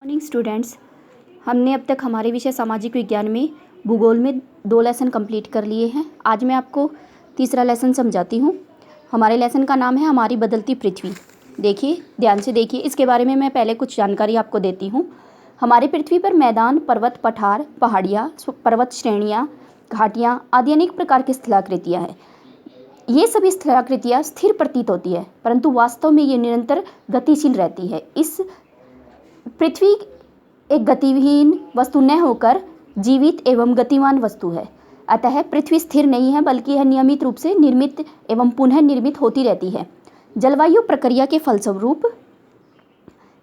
Morning students, हमने अब तक हमारे विषय सामाजिक विज्ञान में भूगोल में 2 लेसन कंप्लीट कर लिए हैं। आज मैं आपको तीसरा लेसन समझाती हूँ। हमारे लेसन का नाम है हमारी बदलती पृथ्वी। देखिए, ध्यान से देखिए, इसके बारे में मैं पहले कुछ जानकारी आपको देती हूँ। हमारी पृथ्वी पर मैदान, पर्वत, पठार, पहाड़ियाँ, पर्वत श्रेणियाँ, घाटियाँ आदि अनेक प्रकार की स्थलाकृतियाँ हैं। ये सभी स्थलाकृतियाँ स्थिर प्रतीत होती है, परंतु वास्तव में ये निरंतर गतिशील रहती है। इस पृथ्वी एक गतिहीन वस्तु न होकर जीवित एवं गतिमान वस्तु है। अतः पृथ्वी स्थिर नहीं है, बल्कि यह नियमित रूप से निर्मित एवं पुनः निर्मित होती रहती है। जलवायु प्रक्रिया के फलस्वरूप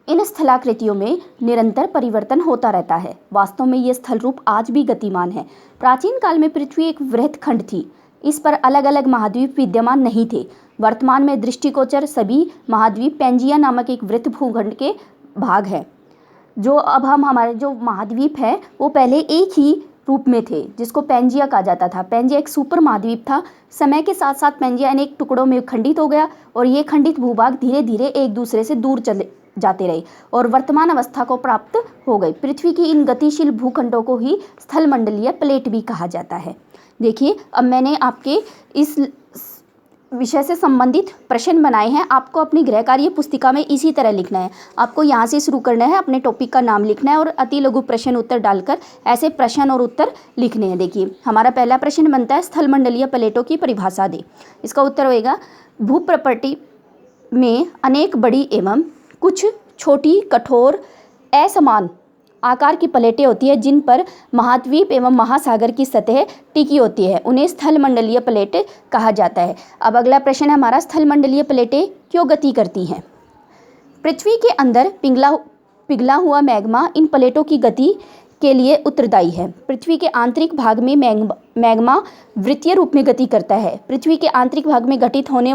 इन स्थलाकृतियों में निरंतर परिवर्तन होता रहता है। वास्तव में ये स्थल रूप आज भी गतिमान है। प्राचीन काल में पृथ्वी एक वृहद खंड थी। इस पर अलग अलग महाद्वीप विद्यमान नहीं थे। वर्तमान में दृष्टिगोचर सभी महाद्वीप पैंजिया नामक एक वृत्त भूखंड के भाग है। जो अब हमारे जो महाद्वीप है वो पहले एक ही रूप में थे, जिसको पैंजिया कहा जाता था। पैंजिया एक सुपर महाद्वीप था। समय के साथ साथ पैंजिया अनेक टुकड़ों में खंडित हो गया और ये खंडित भूभाग धीरे धीरे एक दूसरे से दूर चले जाते रहे और वर्तमान अवस्था को प्राप्त हो गई। पृथ्वी की इन गतिशील भूखंडों को ही स्थलमंडलीय प्लेट भी कहा जाता है। देखिए, अब मैंने आपके इस विषय से संबंधित प्रश्न बनाए हैं। आपको अपनी गृह कार्य पुस्तिका में इसी तरह लिखना है। आपको यहाँ से शुरू करना है, अपने टॉपिक का नाम लिखना है और अति लघु प्रश्न उत्तर डालकर ऐसे प्रश्न और उत्तर लिखने हैं। देखिए, हमारा पहला प्रश्न बनता है स्थलमंडलीय प्लेटों की परिभाषा दे। इसका उत्तर होएगा भूप्रपट्टी में अनेक बड़ी एवं कुछ छोटी, कठोर, असमान आकार की प्लेटें होती है, जिन पर महाद्वीप एवं महासागर की सतह टिकी होती है। उन्हें स्थलमंडलीय प्लेट कहा जाता है। अब अगला प्रश्न है हमारा, स्थलमंडलीय प्लेटें क्यों गति करती हैं? पृथ्वी के अंदर पिघला हुआ मैग्मा इन प्लेटों की गति के लिए उत्तरदायी है। पृथ्वी के आंतरिक भाग में मैग्मा वृत्तीय रूप में गति करता है। पृथ्वी के आंतरिक भाग में घटित होने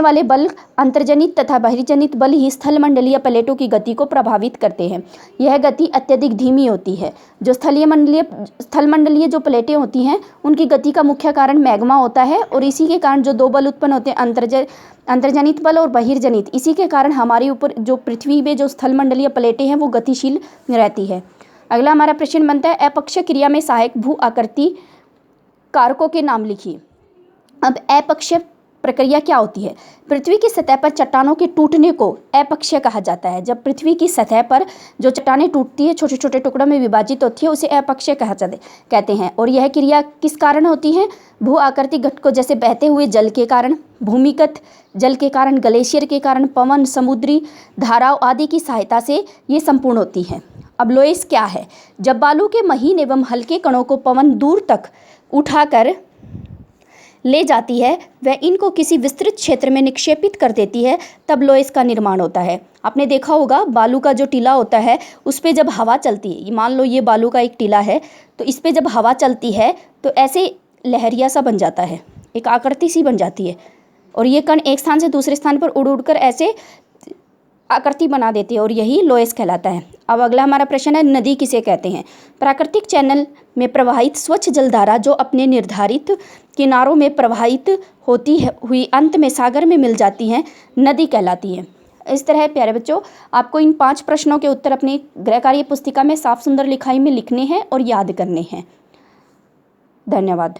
वाले बल अंतर्जनित तथा बहिर्जनित बल ही स्थलमंडलीय प्लेटों की गति को प्रभावित करते हैं। यह गति अत्यधिक धीमी होती है। जो स्थलमंडलीय जो प्लेटें होती हैं, उनकी गति का मुख्य कारण मैग्मा होता है और इसी के कारण जो 2 बल उत्पन्न होते हैं, अंतर्जनित बल और बहिर्जनित, इसी के कारण हमारे ऊपर जो पृथ्वी में जो स्थलमंडलीय प्लेटें हैं वो गतिशील रहती है। अगला हमारा प्रश्न बनता है अपक्षय क्रिया में सहायक भू आकृति कारकों के नाम लिखिए। अब अपक्षय प्रक्रिया क्या होती है? पृथ्वी की सतह पर चट्टानों के टूटने को अपक्षय कहा जाता है। जब पृथ्वी की सतह पर जो चट्टानें टूटती है, छोटे छोटे टुकड़ों में विभाजित होती है, उसे अपक्षय कहते हैं। और यह क्रिया किस कारण होती है? भू आकृतिक घटकों जैसे बहते हुए जल के कारण, भूमिगत जल के कारण, ग्लेशियर के कारण, पवन, समुद्री धाराओं आदि की सहायता से ये संपूर्ण होती है। अब लोएस क्या है? जब बालू के महीन एवं हल्के कणों को पवन दूर तक उठाकर ले जाती है, वह इनको किसी विस्तृत क्षेत्र में निक्षेपित कर देती है, तब लोएस का निर्माण होता है। आपने देखा होगा बालू का जो टीला होता है, उस पर जब हवा चलती है, मान लो ये बालू का एक टीला है, तो इस पर जब हवा चलती है तो ऐसे लहरिया सा बन जाता है, एक आकृति सी बन जाती है और ये कण एक स्थान से दूसरे स्थान पर उड़ उड़कर ऐसे आकृति बना देती है और यही लोएस कहलाता है। अब अगला हमारा प्रश्न है नदी किसे कहते हैं? प्राकृतिक चैनल में प्रवाहित स्वच्छ जलधारा जो अपने निर्धारित किनारों में प्रवाहित होती हुई अंत में सागर में मिल जाती हैं, नदी कहलाती है। इस तरह प्यारे बच्चों, आपको इन 5 प्रश्नों के उत्तर अपनी गृह कार्य पुस्तिका में साफ सुंदर लिखाई में लिखने हैं और याद करने हैं। धन्यवाद।